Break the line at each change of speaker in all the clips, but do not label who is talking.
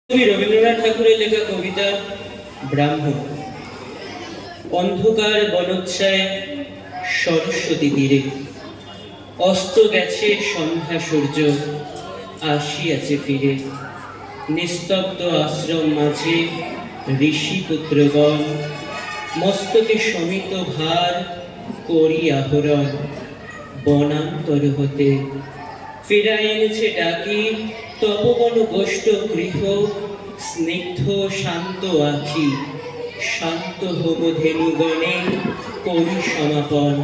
রবীন্দ্রনাথ ঠাকুরের লেখা কবিতা ব্রাহ্মণ। অন্ধকার বনোচ্ছায় সরস্বতী তীরে অস্ত গেছে সন্ধ্যা সূর্য, আসিয়াছে ফিরে। নিস্তব্ধ আশ্রম মাঝে ঋষি পুত্রগণ, মস্তকে শমিত ভার করি আহরণ। বনান্তর হতে ফিরাই এনেছে ডাকি তপবন গোষ্ঠ গৃহ, স্নিগ্ধ শান্ত আখি শান্ত হোম ধেনুগণে করি সমাপন।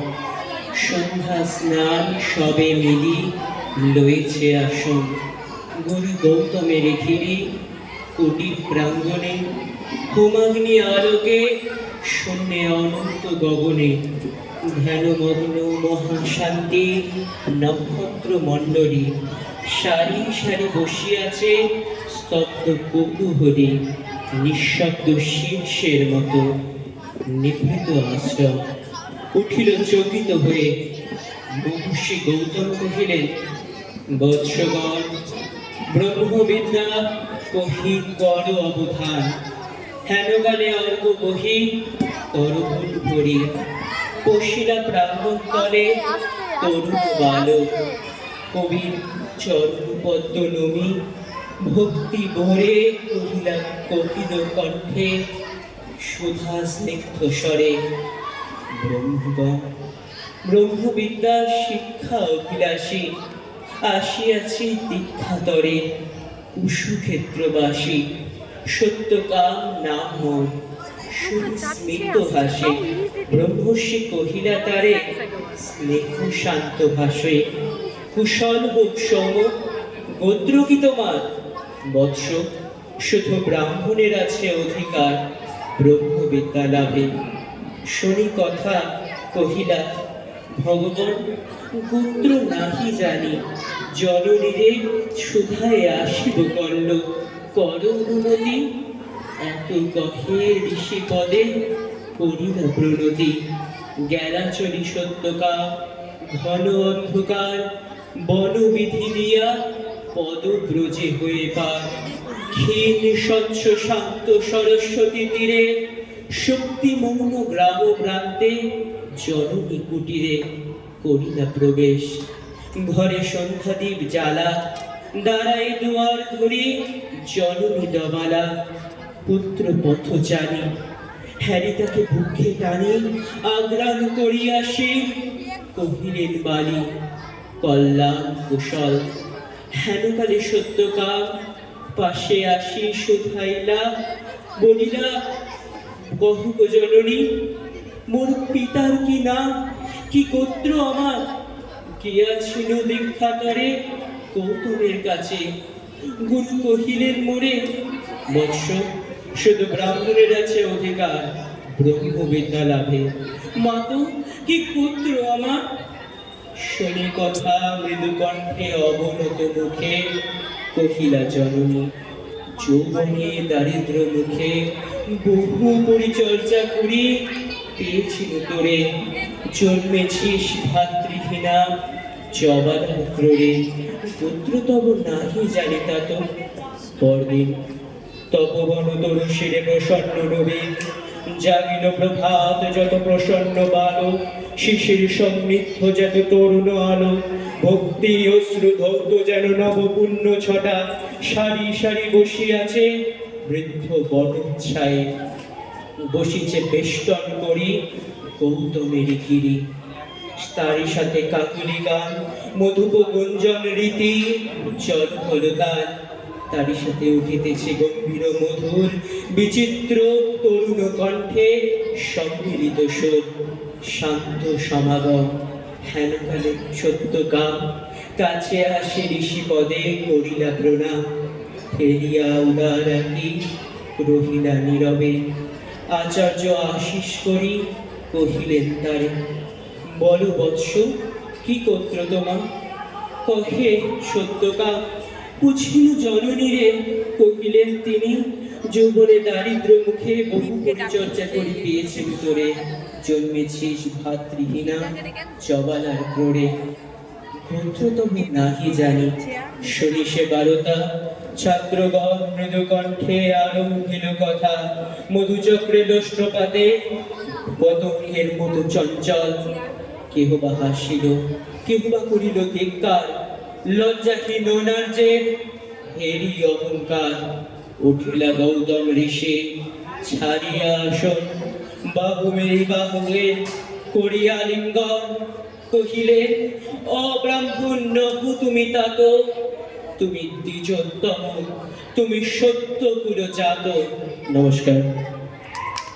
সন্ধ্যা স্নান সবে মিলি লয়েছে আসন, গুরু গৌতমের ঘিরি কুটির প্রাঙ্গণে। হোমাগ্নি আলোকে শূন্যে অনন্ত গগনে, ধ্যানমগ্ন মহাশান্তি নক্ষত্র মণ্ডলী। সারি সারি বসিয়াছে স্তব্ধ কৌতূহলী, নিঃশব্দ শীর্ষের মতো নিভৃত আশ্রম। উঠিল চকিত হয়ে মহর্ষি গৌতম কহিলেন, বৎসগণ, ব্রহ্মবিদ্যা কহি কর অবধান। হেনকালে অর্ঘ বহি করভুল ভরি, পশিলা প্রাঙ্গণ তলে তরুণ বালক। কবির চরণপদ্ম নমি ভক্তি ভরে কহিলা কপিল কণ্ঠে, সুধা স্নিগ্ধ স্বরে, ব্রহ্মগণ, ব্রহ্মবিদ্যা শিক্ষা অভিলাষী আসিয়াছি দীক্ষাতরে। কুশুক্ষেত্রবাসী সত্যকাম নাম মোর, স্মিত ভাষে। ব্রহ্মর্ষি কহিলা তারে স্নেহ শান্ত ভাষে, কুশল হোক সম, গোত্র কি তোমার? বৎস, শুধু ব্রাহ্মণের আছে অধিকার ব্রহ্মবিদ্যা লাভে। শুনি কথা কহিলা, ভগবান, গোত্র নাহি জানি, জননীরে সুধায় আসিব কল্ল, কর অনুমতি। এত কহে ঋষি পদে করিলা প্রণতি। গেলা চলি সত্যকা ঘন অন্ধকার, বনবিধি দিয়া পদব্রজে হয়ে পার। ক্ষীণ স্বচ্ছ শান্ত সরস্বতী তীরে, শক্তি মৌন গ্রাম প্রান্তে, জননী কুটিরে করিলা প্রবেশ। ঘরে সন্ধ্যাদীপ জ্বালা, দাঁড়াই দুয়ার ধরি জননী দমালা। পুত্র পথচারী হ্যারি তাকে বুকে টানি, আগ্রাণ করিয়াসি কহিলেন বালি, কল্যাণ কুশল। হেনকালে সত্যকাম পাশে আসি শুধাইলা, বলিলা, কহুক জননী, মোর পিতার কি নাম, কি গোত্র আমার? গিয়াছিল দীক্ষাতরে গৌতমের কাছে। গুরু কহিলেন মোরে, বৎস, শুধু ব্রাহ্মণের আছে অধিকার ব্রহ্মবিদ্যা লাভে। মাতো, কি গোত্র আমার? শুনি কথা মৃদু কণ্ঠে অবনত মুখে কহিলা জননী, যৌবনে দারিদ্র মুখে বহু পরিচর্যা করি পেয়েছিল তোরে। জন্মেছিস ভাতৃহীনা জবাদার ক্রোড়ে, পুত্র তব নাহি জানি তাত। পরদিন তপবন তরু শিরে প্রসন্ন রবি, জাগিল প্রভাত যত প্রসন্ন বালো, শিশির সমৃদ্ধ যত তরুণ আলো। ভক্তি অশ্রু ধৌত যেন নব পুণ্য ছটা, সারি সারি বসিয়াছে বৃদ্ধ বটচ্ছায়ে। বসিছে বেষ্টন করি গৌতমের গিরি, তারই সাথে কাকুলি গান মধুপ গুঞ্জন রীতি জল হলদান। তারই সাথে উঠিতেছে গম্ভীর মধুর বিচিত্র তরুণ কণ্ঠে সম্মিলিত সুর, শান্ত সমাগম। হেনকালে সত্যকাম কাছে আসে ঋষি পদে করিলা প্রণাম। ফেরিয়া উদার আঁকি রহিলা নীরবে, আচার্য আশিস করি কহিলেন তারে, বলো বৎস, কি গোত্র তোমার? কহে সত্যকাম, পুছিল জননীরে কহিলেন তিনি, যৌবনে দারিদ্র মুখে বহু পরিচর্যা করি পেয়েছেন তোরে। জন্মেছিস ভাতৃহীনা জবালার ক্রোড়ে। পুত্রতম নাহি জানি। শুনি সে বারতা, ছাত্রগণ মৃদু কণ্ঠে আরম্ভিল কথা। মধুচক্রে দোষ্টপাতে পতঙ্গের মতো চঞ্চল। কেহ বা হাসিল, কেহ বা করিল ধিক্কার। লজ্জাহীন নার্যের হেরি অহংকার। উঠিলা গৌতম ঋষি, ছাড়িয়া আসন, বাহু মেরি বাহুয়ে করিয়া লিঙ্গন। কহিলেন, অব্রাহ্মণ নহু তুমি তাত, তুমি দ্বিজোত্তম, তুমি সত্য কুল জাত। নমস্কার।